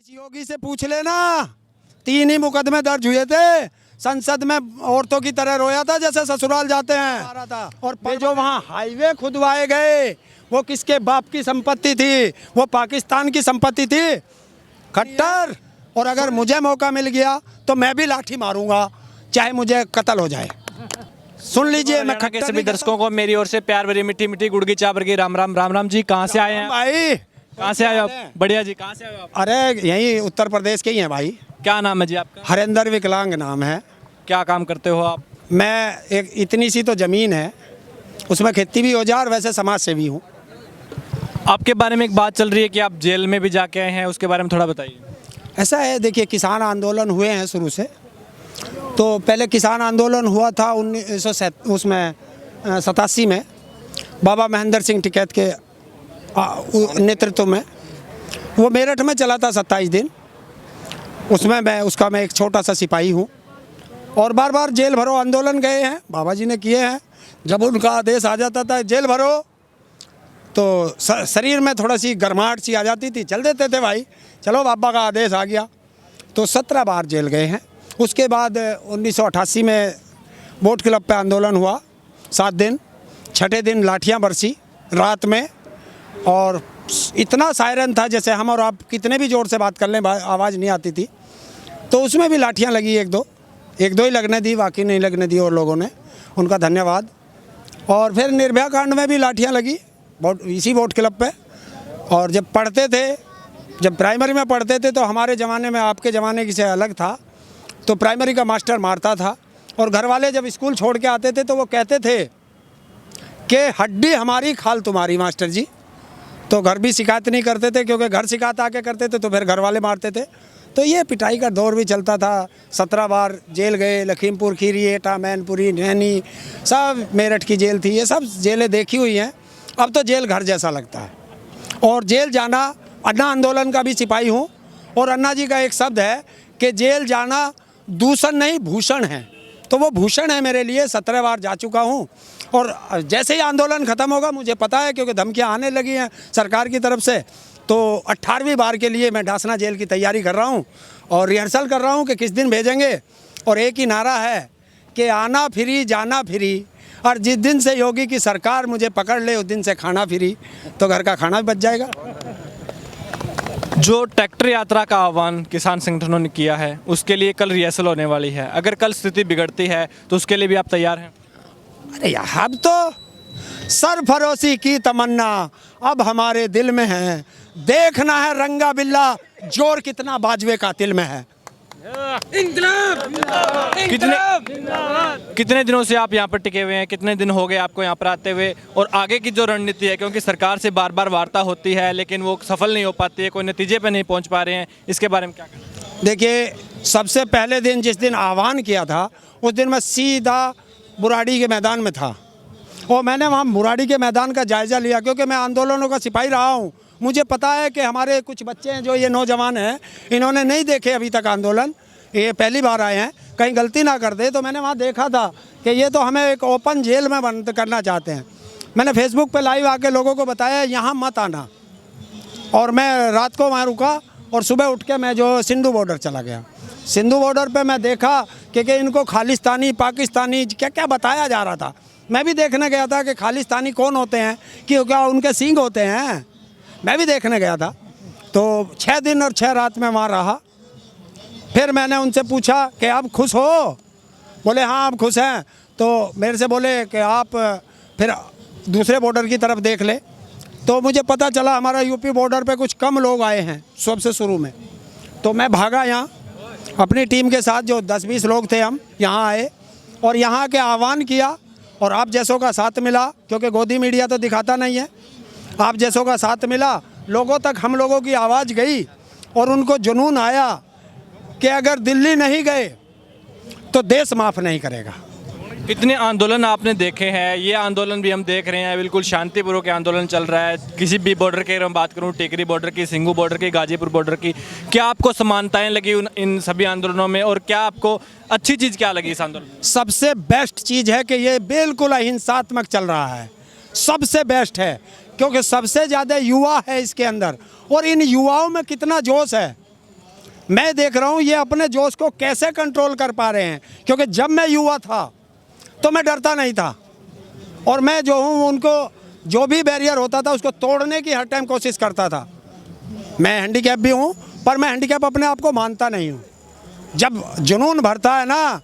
योगी से पूछ लेना, 3 ही मुकदमे दर्ज हुए थे। संसद में औरतों की तरह रोया था जैसे ससुराल जाते हैं। और जो वहाँ हाईवे खुदवाए गए वो किसके बाप की संपत्ति थी? वो पाकिस्तान की संपत्ति थी। खट्टर। और अगर मुझे मौका मिल गया तो मैं भी लाठी मारूंगा, चाहे मुझे कत्ल हो जाए। सुन लीजिए, मैं के सभी दर्शकों को मेरी ओर से प्यार भरी मीठी मीठी गुड़ की चावर की राम राम। राम राम जी, कहाँ से आए हैं भाई? कहाँ से आए आप? बढ़िया जी, कहाँ से आए आप? अरे यही उत्तर प्रदेश के ही हैं भाई। क्या नाम है जी आपका? हरेंद्र विकलांग नाम है। क्या काम करते हो आप? मैं एक इतनी सी तो ज़मीन है, उसमें खेती भी हो जाए और वैसे समाज सेवी हूँ। आपके बारे में एक बात चल रही है कि आप जेल में भी जाके आए हैं, उसके बारे में थोड़ा बताइए। ऐसा है, देखिए, किसान आंदोलन हुए हैं शुरू से। तो पहले किसान आंदोलन हुआ था 1987 में बाबा महेंद्र सिंह टिकैत के नेतृत्व में। वो मेरठ में चला था 27 दिन। उसमें मैं एक छोटा सा सिपाही हूँ और बार बार जेल भरो आंदोलन गए हैं, बाबा जी ने किए हैं। जब उनका आदेश आ जाता था जेल भरो तो शरीर में थोड़ा सी गर्माहट सी आ जाती थी, चल देते थे भाई, चलो बाबा का आदेश आ गया। तो 17 बार जेल गए हैं। उसके बाद 1988 में बोट क्लब पे आंदोलन हुआ 7 दिन। 6ठे दिन लाठियाँ बरसी रात में, और इतना सायरन था जैसे हम और आप कितने भी ज़ोर से बात कर लें आवाज़ नहीं आती थी। तो उसमें भी लाठियाँ लगी, एक दो ही लगने दी, बाकी नहीं लगने दी और लोगों ने, उनका धन्यवाद। और फिर निर्भया कांड में भी लाठियाँ लगी इसी बोट क्लब पे। और जब पढ़ते थे, जब प्राइमरी में पढ़ते थे तो हमारे ज़माने में, आपके ज़माने की से अलग था, तो प्राइमरी का मास्टर मारता था। और घर वाले जब स्कूल छोड़ के आते थे तो वो कहते थे कि हड्डी हमारी खाल तुम्हारी मास्टर जी। तो घर भी शिकायत नहीं करते थे, क्योंकि घर शिकायत आके करते थे तो फिर घर वाले मारते थे। तो ये पिटाई का दौर भी चलता था। 17 बार जेल गए, लखीमपुर खीरी, एटा, मैनपुरी, नैनी, सब मेरठ की जेल थी। ये सब जेलें देखी हुई हैं। अब तो जेल घर जैसा लगता है। और जेल जाना, अन्ना आंदोलन का भी सिपाही हूँ, और अन्ना जी का एक शब्द है कि जेल जाना दूषण नहीं भूषण है। तो वो भूषण है मेरे लिए। 17 बार जा चुका हूँ। और जैसे ही आंदोलन ख़त्म होगा, मुझे पता है क्योंकि धमकियाँ आने लगी हैं सरकार की तरफ से, तो 18वीं बार के लिए मैं ढासना जेल की तैयारी कर रहा हूँ और रिहर्सल कर रहा हूँ कि किस दिन भेजेंगे। और एक ही नारा है कि आना फ्री जाना फ्री, और जिस दिन से योगी की सरकार मुझे पकड़ ले उस दिन से खाना फ्री, तो घर का खाना भी बच जाएगा। जो ट्रैक्टर यात्रा का आह्वान किसान संगठनों ने किया है, उसके लिए कल रिहर्सल होने वाली है। अगर कल स्थिति बिगड़ती है तो उसके लिए भी आप तैयार हैं? अरे यार, अब तो सरफरोशी की तमन्ना अब हमारे दिल में है। देखना है रंगा बिल्ला जोर कितना बाजवे का तिल में है। कितने दिनों से आप यहाँ पर टिके हुए हैं? कितने दिन हो गए आपको यहाँ पर आते हुए? और आगे की जो रणनीति है, क्योंकि सरकार से बार बार वार्ता होती है लेकिन वो सफल नहीं हो पाती है, कोई नतीजे पे नहीं पहुँच पा रहे हैं, इसके बारे में क्या कहना है? देखिए, सबसे पहले दिन जिस दिन आह्वान किया था उस दिन मैं सीधा बुराड़ी के मैदान में था, और मैंने वहाँ बुराड़ी के मैदान का जायज़ा लिया, क्योंकि मैं आंदोलनों का सिपाही रहा हूँ। मुझे पता है कि हमारे कुछ बच्चे हैं, जो ये नौजवान हैं, इन्होंने नहीं देखे अभी तक आंदोलन, ये पहली बार आए हैं, कहीं गलती ना कर दे। तो मैंने वहाँ देखा था कि ये तो हमें एक ओपन जेल में बंद करना चाहते हैं। मैंने फेसबुक पे लाइव आके लोगों को बताया यहाँ मत आना। और मैं रात को वहाँ रुका और सुबह उठ के मैं जो सिंधु बॉर्डर चला गया। सिंधु बॉर्डर पे मैं देखा कि इनको खालिस्तानी, पाकिस्तानी क्या क्या बताया जा रहा था। मैं भी देखने गया था कि खालिस्तानी कौन होते हैं, कि क्या उनके सींग होते हैं। मैं भी देखने गया था। तो 6 दिन और 6 रात में वहाँ रहा। फिर मैंने उनसे पूछा कि आप खुश हो? बोले हाँ, आप खुश हैं। तो मेरे से बोले कि आप फिर दूसरे बॉर्डर की तरफ देख ले। तो मुझे पता चला हमारा यूपी बॉर्डर पे कुछ कम लोग आए हैं सबसे शुरू में। तो मैं भागा यहाँ अपनी टीम के साथ, जो 10-20 लोग थे, हम यहाँ आए और यहाँ के आह्वान किया। और आप जैसों का साथ मिला, क्योंकि गोदी मीडिया तो दिखाता नहीं है। आप जैसों का साथ मिला, लोगों तक हम लोगों की आवाज़ गई और उनको जुनून आया कि अगर दिल्ली नहीं गए तो देश माफ़ नहीं करेगा। इतने आंदोलन आपने देखे हैं, ये आंदोलन भी हम देख रहे हैं, बिल्कुल शांतिपूर्वक आंदोलन चल रहा है। किसी भी बॉर्डर की अगर मैं बात करूं, टिकरी बॉर्डर की, सिंघू बॉर्डर की, गाजीपुर बॉर्डर की, क्या आपको समानताएं लगी इन सभी आंदोलनों में? और क्या आपको अच्छी चीज़ क्या लगी इस आंदोलन? सबसे बेस्ट चीज़ है कि ये बिल्कुल अहिंसात्मक चल रहा है। सबसे बेस्ट है, क्योंकि सबसे ज़्यादा युवा है इसके अंदर, और इन युवाओं में कितना जोश है। मैं देख रहा हूँ ये अपने जोश को कैसे कंट्रोल कर पा रहे हैं, क्योंकि जब मैं युवा था तो मैं डरता नहीं था, और मैं जो हूँ उनको जो भी बैरियर होता था उसको तोड़ने की हर टाइम कोशिश करता था। मैं हैंडीकैप भी हूँ, पर मैं हैंडीकैप अपने आप को मानता नहीं हूँ। जब जुनून भरता है ना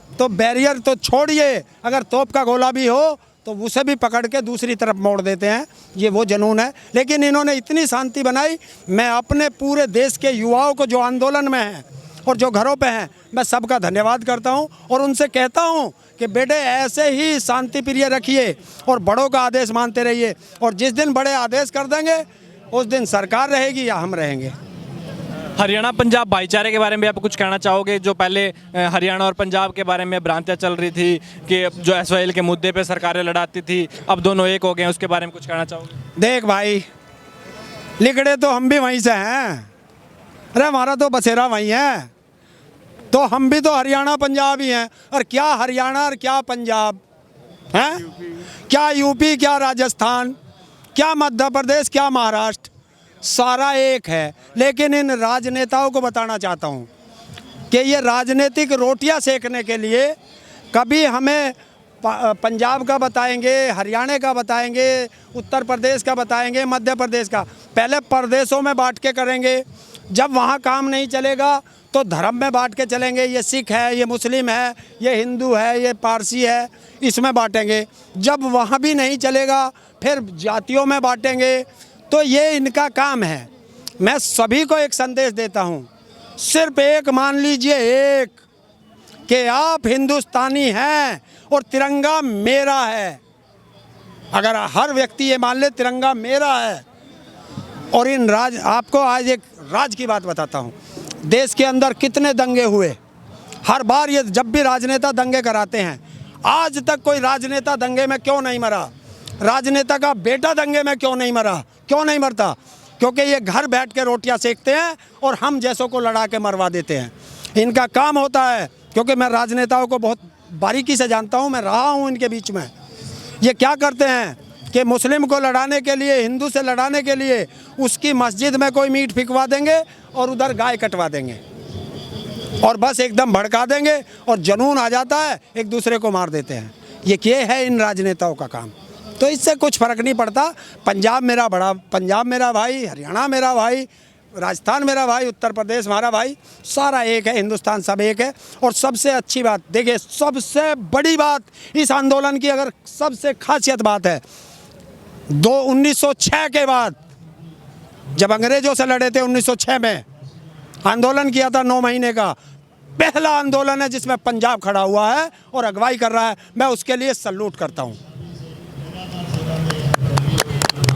तो बैरियर तो छोड़िए, अगर तोप का गोला भी हो तो उसे भी पकड़ के दूसरी तरफ मोड़ देते हैं, ये वो जुनून है। लेकिन इन्होंने इतनी शांति बनाई। मैं अपने पूरे देश के युवाओं को जो आंदोलन में हैं और जो घरों पे हैं, मैं सबका धन्यवाद करता हूं और उनसे कहता हूं कि बेटे ऐसे ही शांति प्रिय रखिए और बड़ों का आदेश मानते रहिए, और जिस दिन बड़े आदेश कर देंगे उस दिन सरकार रहेगी या हम रहेंगे। हरियाणा पंजाब भाईचारे के बारे में आप कुछ कहना चाहोगे? जो पहले हरियाणा और पंजाब के बारे में भ्रांतियां चल रही थी कि जो एसवाईएल के मुद्दे पे सरकारें लड़ाती थी, अब दोनों एक हो गए हैं, उसके बारे में कुछ कहना चाहोगे? देख भाई, लिखड़े तो हम भी वहीं से हैं, अरे हमारा तो बसेरा वहीं है, तो हम भी तो हरियाणा पंजाब ही हैं। और क्या हरियाणा और क्या पंजाब हैं, क्या यूपी, क्या राजस्थान, क्या मध्य प्रदेश, क्या महाराष्ट्र, सारा एक है। लेकिन इन राजनेताओं को बताना चाहता हूँ कि ये राजनीतिक रोटियां सेकने के लिए कभी हमें पंजाब का बताएंगे, हरियाणा का बताएंगे, उत्तर प्रदेश का बताएंगे, मध्य प्रदेश का। पहले प्रदेशों में बांट के करेंगे, जब वहाँ काम नहीं चलेगा तो धर्म में बांट के चलेंगे। ये सिख है, ये मुस्लिम है, ये हिंदू है, ये पारसी है, इसमें बांटेंगे। जब वहाँ भी नहीं चलेगा फिर जातियों में बांटेंगे। तो ये इनका काम है। मैं सभी को एक संदेश देता हूँ, सिर्फ एक मान लीजिए, एक कि आप हिंदुस्तानी हैं और तिरंगा मेरा है। अगर हर व्यक्ति ये मान ले तिरंगा मेरा है। और इन आपको आज एक राज की बात बताता हूँ। देश के अंदर कितने दंगे हुए, हर बार ये जब भी राजनेता दंगे कराते हैं, आज तक कोई राजनेता दंगे में क्यों नहीं मरा? राजनेता का बेटा दंगे में क्यों नहीं मरा? क्यों नहीं मरता? क्योंकि ये घर बैठ के रोटियां सेकते हैं और हम जैसों को लड़ा के मरवा देते हैं। इनका काम होता है, क्योंकि मैं राजनेताओं को बहुत बारीकी से जानता हूं, मैं रहा हूं इनके बीच में। ये क्या करते हैं कि मुस्लिम को लड़ाने के लिए, हिंदू से लड़ाने के लिए उसकी मस्जिद में कोई मीट फिकवा देंगे और उधर गाय कटवा देंगे और बस एकदम भड़का देंगे और जुनून आ जाता है, एक दूसरे को मार देते हैं। ये है इन राजनेताओं का काम। तो इससे कुछ फ़र्क नहीं पड़ता। पंजाब मेरा भाई, हरियाणा मेरा भाई, राजस्थान मेरा भाई, उत्तर प्रदेश हमारा भाई, सारा एक है, हिंदुस्तान सब एक है। और सबसे अच्छी बात देखिए, सबसे बड़ी बात इस आंदोलन की, अगर सबसे खासियत बात है, 1906 के बाद जब अंग्रेज़ों से लड़े थे 1906 में, आंदोलन किया था 9 महीने का, पहला आंदोलन है जिसमें पंजाब खड़ा हुआ है और अगुवाई कर रहा है। मैं उसके लिए सल्यूट करता हूँ।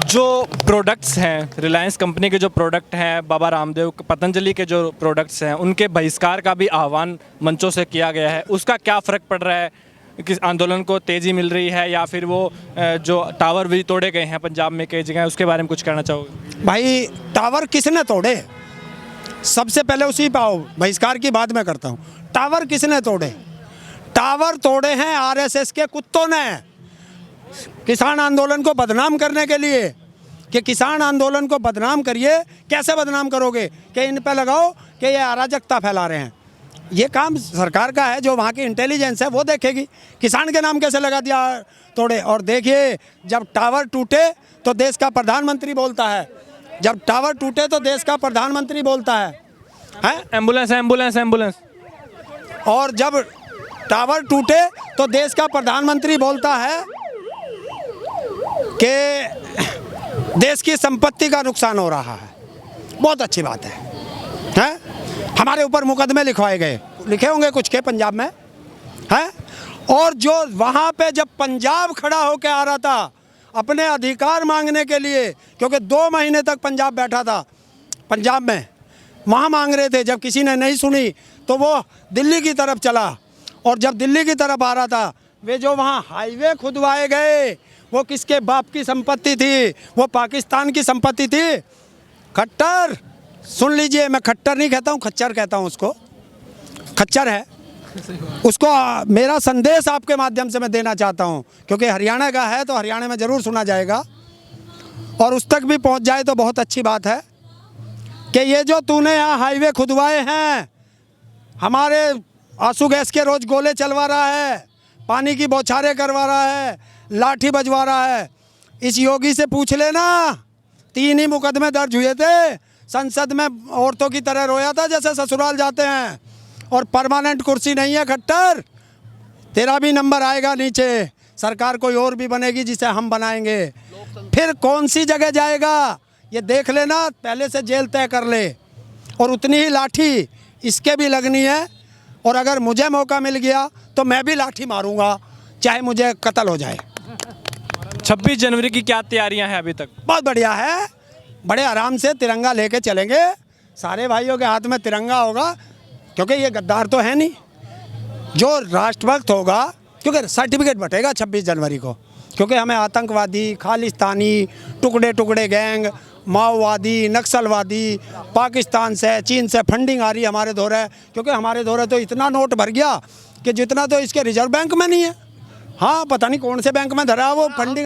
जो प्रोडक्ट्स हैं, रिलायंस कंपनी के जो प्रोडक्ट हैं, बाबा रामदेव, पतंजलि के जो प्रोडक्ट्स हैं, उनके बहिष्कार का भी आह्वान मंचों से किया गया है। उसका क्या फ़र्क पड़ रहा है? किस आंदोलन को तेज़ी मिल रही है या फिर वो जो टावर भी तोड़े गए हैं पंजाब में कई जगह, उसके बारे में कुछ कहना चाहोगे? भाई, टावर किसने तोड़े? सबसे पहले उसी पाओ, बहिष्कार की बात मैं करता हूँ। टावर किसने तोड़े? टावर तोड़े हैं आरएसएस के कुत्तों ने, किसान आंदोलन को बदनाम करने के लिए। कि किसान आंदोलन को बदनाम करिए, कैसे बदनाम करोगे? कि इन पे लगाओ कि ये अराजकता फैला रहे हैं। ये काम सरकार का है, जो वहाँ की इंटेलिजेंस है वो देखेगी। किसान के नाम कैसे लगा दिया तोड़े? और देखिए, जब टावर टूटे तो देश का प्रधानमंत्री बोलता है, जब टावर टूटे तो देश का प्रधानमंत्री बोलता है एम्बुलेंस एम्बुलेंस एम्बुलेंस। और जब टावर टूटे तो देश का प्रधानमंत्री बोलता है कि देश की संपत्ति का नुकसान हो रहा है। बहुत अच्छी बात है? हमारे ऊपर मुकदमे लिखे होंगे कुछ के पंजाब में, हैं? और जो वहाँ पे जब पंजाब खड़ा होकर आ रहा था अपने अधिकार मांगने के लिए, क्योंकि 2 महीने तक पंजाब बैठा था पंजाब में, वहाँ मांग रहे थे, जब किसी ने नहीं सुनी तो वो दिल्ली की तरफ चला। और जब दिल्ली की तरफ आ रहा था, वे जो वहाँ हाईवे खुदवाए गए, वो किसके बाप की संपत्ति थी? वो पाकिस्तान की संपत्ति थी। खट्टर, सुन लीजिए, मैं खट्टर नहीं कहता हूँ, खच्चर कहता हूँ उसको, खच्चर है उसको। मेरा संदेश आपके माध्यम से मैं देना चाहता हूँ, क्योंकि हरियाणा का है तो हरियाणा में ज़रूर सुना जाएगा और उस तक भी पहुँच जाए तो बहुत अच्छी बात है कि ये जो तूने यहाँ हाईवे खुदवाए हैं, हमारे आंसू गैस के रोज गोले चलवा रहा है, पानी की बौछारें करवा रहा है, लाठी बजवा रहा है, इस योगी से पूछ लेना। 3 ही मुकदमे दर्ज हुए थे, संसद में औरतों की तरह रोया था जैसे ससुराल जाते हैं। और परमानेंट कुर्सी नहीं है खट्टर, तेरा भी नंबर आएगा नीचे। सरकार कोई और भी बनेगी जिसे हम बनाएंगे, फिर कौन सी जगह जाएगा ये देख लेना। पहले से जेल तय कर ले, और उतनी ही लाठी इसके भी लगनी है। और अगर मुझे मौका मिल गया तो मैं भी लाठी मारूंगा, चाहे मुझे कत्ल हो जाए। 26 जनवरी की क्या तैयारियां हैं अभी तक? बहुत बढ़िया है, बड़े आराम से तिरंगा लेके चलेंगे, सारे भाइयों के हाथ में तिरंगा होगा, क्योंकि ये गद्दार तो है नहीं। जो राष्ट्रभक्त होगा, क्योंकि सर्टिफिकेट बटेगा 26 जनवरी को, क्योंकि हमें आतंकवादी, खालिस्तानी, टुकड़े टुकड़े गैंग, माओवादी, नक्सलवादी, पाकिस्तान से, चीन से फंडिंग आ रही है हमारे दौरे, क्योंकि हमारे दौरे तो इतना नोट भर गया कि जितना तो इसके रिजर्व बैंक में नहीं है। हाँ, पता नहीं कौन से बैंक में धरा वो फंडिंग।